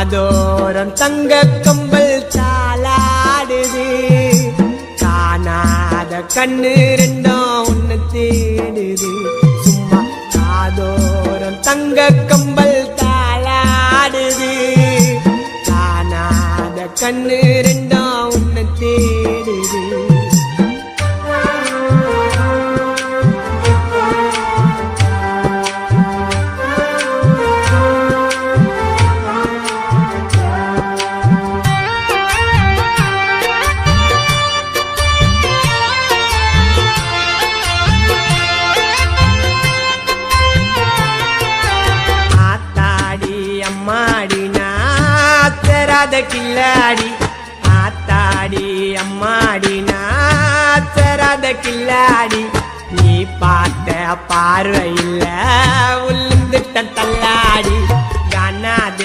காதோரம் தங்க கம்பல் தாளாடுது காணாத கண்ணு ரெண்டும் உன்னை தேடுது சும்மா காதோரம் தங்க கம்பல் தாளாடுது காணாத கண்ணு ரெண்டும் உன்னை தேடுது அம்மாடி நாத்தராத கில்லாடி ஆத்தாடி அம்மாடி நாத்தராத கில்லாடி நீ பார்த்த பார்வையில் உளுந்துட்ட தள்ளாடி காணாத